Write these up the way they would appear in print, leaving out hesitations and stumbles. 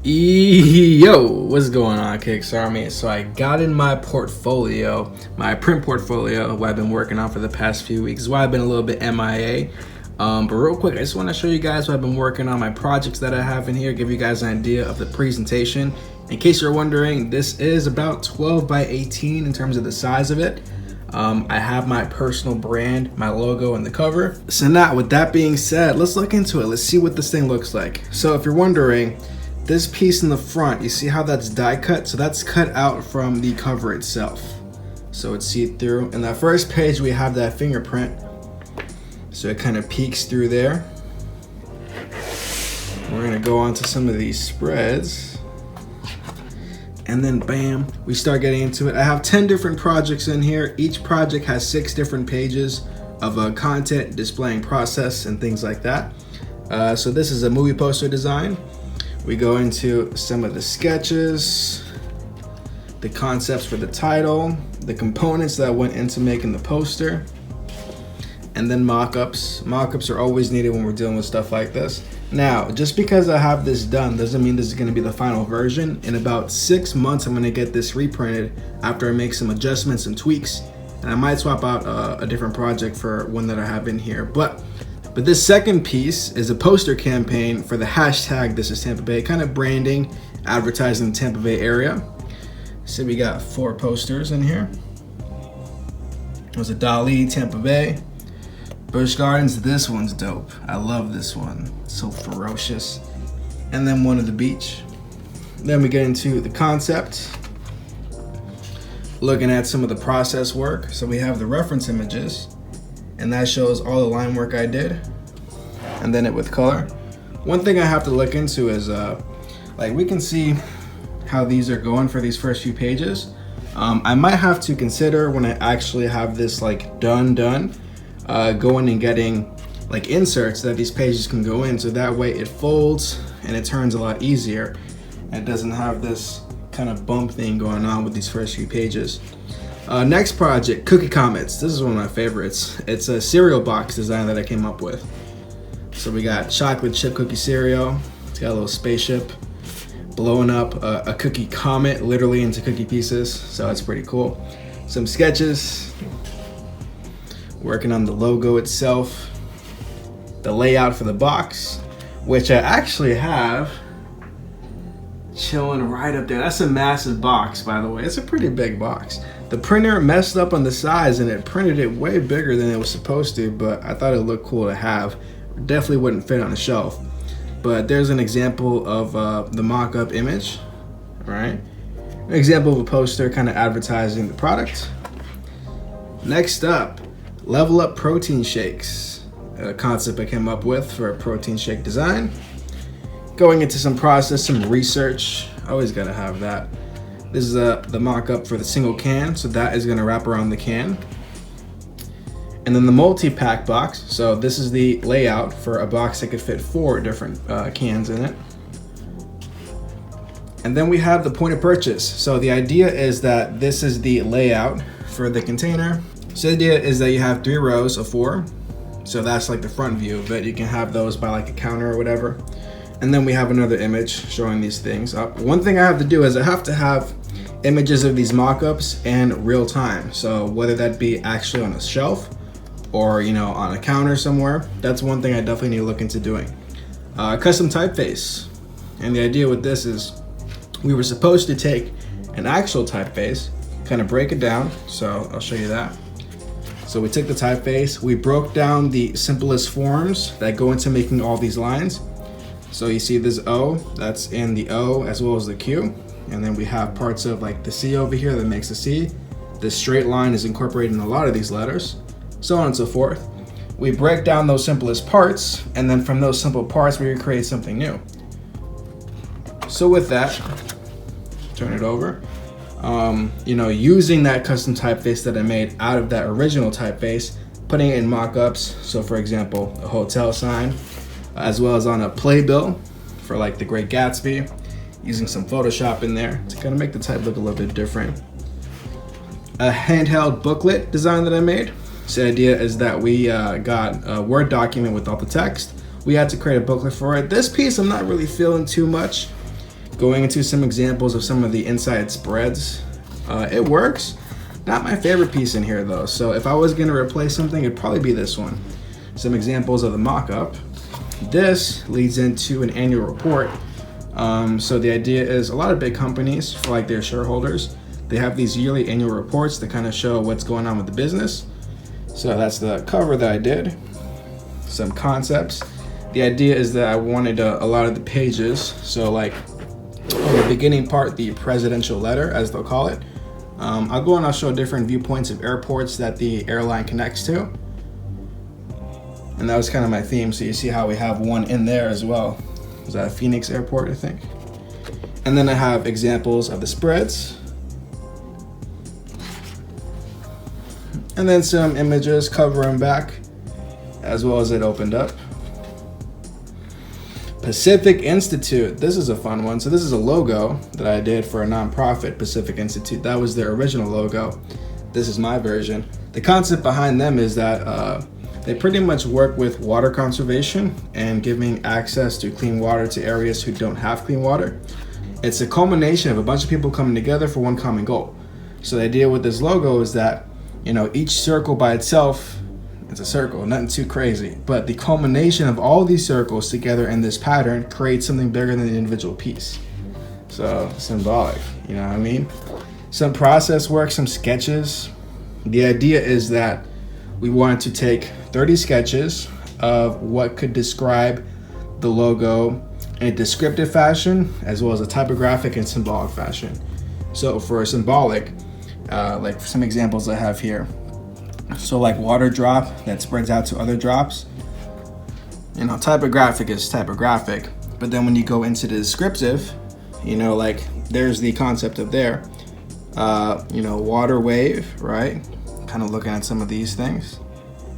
Yo, what's going on, KicksArt, man? So I got in my portfolio, my print portfolio, what I've been working on for the past few weeks. This is why I've been a little bit MIA. But real quick, I just want to show you guys what I've been working on, my projects that I have in here, give you guys an idea of the presentation. In case you're wondering, this is about 12 by 18 in terms of the size of it. I have my personal brand, my logo, and the cover. So now, with that being said, let's look into it. Let's see what this thing looks like. So if you're wondering, this piece in the front, you see how that's die cut? So that's cut out from the cover itself. So it's see-through. In that first page, we have that fingerprint. So it kind of peeks through there. We're gonna go on to some of these spreads. And then bam, we start getting into it. I have 10 different projects in here. Each project has 6 different pages of content, displaying process, and things like that. So this is a movie poster design. We go into some of the sketches, the concepts for the title, the components that went into making the poster, and then mock-ups. Mock-ups are always needed when we're dealing with stuff like this. Now, just because I have this done doesn't mean this is gonna be the final version. In about 6 months, I'm gonna get this reprinted after I make some adjustments and tweaks, and I might swap out a different project for one that I have in here. But this second piece is a poster campaign for the hashtag This Is Tampa Bay, kind of branding, advertising the Tampa Bay area. So we got 4 posters in here. There's a Dali, Tampa Bay. Busch Gardens, this one's dope. I love this one, it's so ferocious. And then one of the beach. Then we get into the concept, looking at some of the process work. So we have the reference images, and that shows all the line work I did, and then it with color. One thing I have to look into is like we can see how these are going for these first few pages. I might have to consider when I actually have this like done, going and getting like inserts that these pages can go in, so that way it folds and it turns a lot easier. It doesn't have this kind of bump thing going on with these first few pages. Next project, Cookie Comets. This is one of my favorites. It's a cereal box design that I came up with. So we got chocolate chip cookie cereal. It's got a little spaceship blowing up a cookie comet literally into cookie pieces. So it's pretty cool. Some sketches. Working on the logo itself. The layout for the box, which I actually have chilling right up there. That's a massive box, by the way. It's a pretty big box. The printer messed up on the size and it printed it way bigger than it was supposed to, but I thought it looked cool to have. Definitely wouldn't fit on a shelf. But there's an example of the mock-up image, right? An example of a poster kind of advertising the product. Next up, Level Up Protein Shakes, a concept I came up with for a protein shake design. Going into some process, some research, always gotta have that. This is the mock-up for the single can, so that is gonna wrap around the can. And then the multi-pack box, so this is the layout for a box that could fit 4 different cans in it. And then we have the point of purchase. So the idea is that this is the layout for the container. So the idea is that you have 3 rows of 4. So that's like the front view of it. You can have those by like a counter or whatever. And then we have another image showing these things up. One thing I have to do is I have to have images of these mock-ups in real time. So whether that be actually on a shelf or, you know, on a counter somewhere, that's one thing I definitely need to look into doing. Custom typeface. And the idea with this is we were supposed to take an actual typeface, kind of break it down. So I'll show you that. So we took the typeface, we broke down the simplest forms that go into making all these lines. So you see this O, that's in the O as well as the Q. And then we have parts of like the C over here that makes the C. This straight line is incorporated in a lot of these letters, so on and so forth. We break down those simplest parts, and then from those simple parts, we create something new. So with that, turn it over. You know, using that custom typeface that I made out of that original typeface, putting it in mock-ups. So for example, a hotel sign, as well as on a playbill for like the Great Gatsby, using some Photoshop in there to kind of make the type look a little bit different. A handheld booklet design that I made. So the idea is that we got a Word document with all the text. We had to create a booklet for it. This piece I'm not really feeling too much. Going into some examples of some of the inside spreads, it works. Not my favorite piece in here though, so if I was going to replace something, it'd probably be this one. Some examples of the mock-up. This leads into an annual report. So the idea is a lot of big companies, for like their shareholders, they have these yearly annual reports that kind of show what's going on with the business. So that's the cover that I did. Some concepts. The idea is that I wanted a lot of the pages, so like on the beginning part, the presidential letter, as they'll call it, I'll go and I'll show different viewpoints of airports that the airline connects to. And that was kind of my theme. So you see how we have one in there as well. Is that Phoenix Airport, I think? And then I have examples of the spreads. And then some images cover and back, as well as it opened up. Pacific Institute, this is a fun one. So this is a logo that I did for a nonprofit, Pacific Institute. That was their original logo. This is my version. The concept behind them is that they pretty much work with water conservation and giving access to clean water to areas who don't have clean water. It's a culmination of a bunch of people coming together for one common goal. So the idea with this logo is that, you know, each circle by itself, it's a circle, nothing too crazy, but the culmination of all these circles together in this pattern creates something bigger than the individual piece. So symbolic, you know what I mean? Some process work, some sketches. The idea is that we wanted to take 30 sketches of what could describe the logo in a descriptive fashion, as well as a typographic and symbolic fashion. So for symbolic, like some examples I have here. So like water drop that spreads out to other drops. You know, typographic is typographic, but then when you go into the descriptive, you know, like there's the concept of there, you know, water wave, right? Kind of looking at some of these things.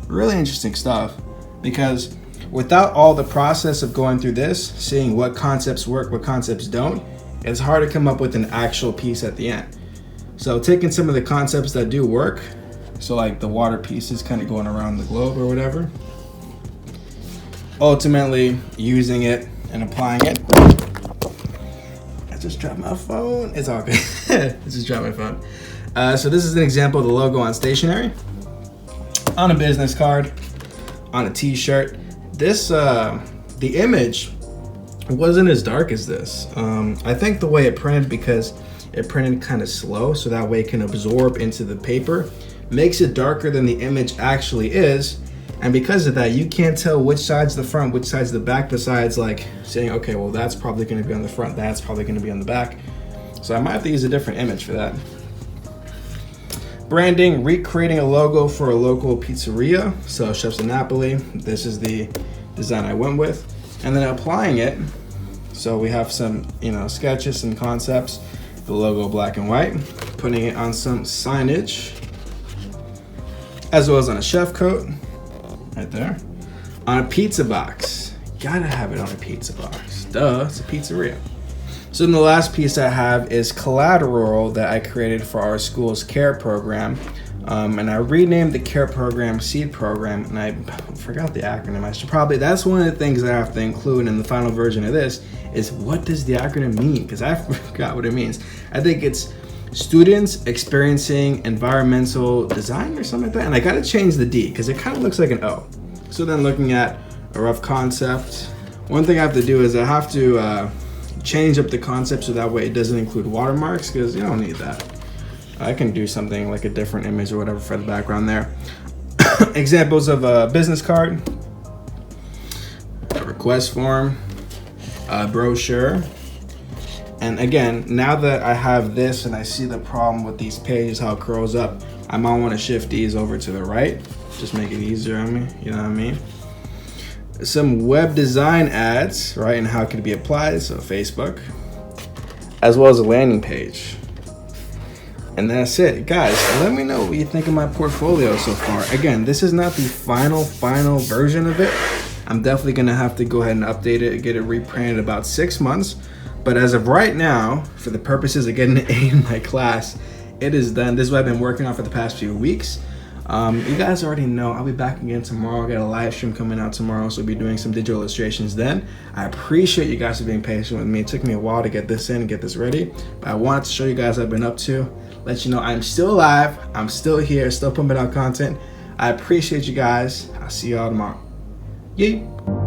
Really interesting stuff, because without all the process of going through this, seeing what concepts work, what concepts don't, it's hard to come up with an actual piece at the end. So taking some of the concepts that do work, so like the water pieces kind of going around the globe or whatever, ultimately using it and applying it. I just dropped my phone. It's all good. I just dropped my phone. So this is an example of the logo on stationery, on a business card, on a t-shirt. This, the image wasn't as dark as this. I think the way it printed, because it printed kind of slow, so that way it can absorb into the paper, makes it darker than the image actually is. And because of that, you can't tell which side's the front, which side's the back, besides like saying, okay, well, that's probably going to be on the front, that's probably going to be on the back. So I might have to use a different image for that. Branding, recreating a logo for a local pizzeria. So Chefs in Napoli, this is the design I went with. And then applying it, so we have some, you know, sketches and concepts, the logo black and white, putting it on some signage, as well as on a chef coat, right there. On a pizza box, gotta have it on a pizza box, duh, it's a pizzeria. So then the last piece I have is collateral that I created for our school's CARE program. And I renamed the CARE program SEED program, and I forgot the acronym. I should probably, that's one of the things that I have to include in the final version of this, is what does the acronym mean? Because I forgot what it means. I think it's students experiencing environmental design or something like that. And I gotta change the D because it kind of looks like an O. So then looking at a rough concept, one thing I have to do is I have to change up the concept so that way it doesn't include watermarks, because you don't need that. I can do something like a different image or whatever for the background there. Examples of a business card, a request form, a brochure. And again, now that I have this and I see the problem with these pages, how it curls up, I might want to shift these over to the right, just make it easier on me, you know what I mean? Some web design ads, right, and how it could be applied, so Facebook, as well as a landing page. And that's it. Guys, let me know what you think of my portfolio so far. Again, this is not the final version of it. I'm definitely gonna have to go ahead and update it and get it reprinted in about 6 months. But as of right now, for the purposes of getting an A in my class, it is done. This is what I've been working on for the past few weeks. You guys already know I'll be back again tomorrow. I got a live stream coming out tomorrow, so we'll be doing some digital illustrations then. I appreciate you guys for being patient with me. It took me a while to get this in and get this ready, but I wanted to show you guys what I've been up to, let you know I'm still alive, I'm still here, still pumping out content. I appreciate you guys. I'll see y'all tomorrow. Yay!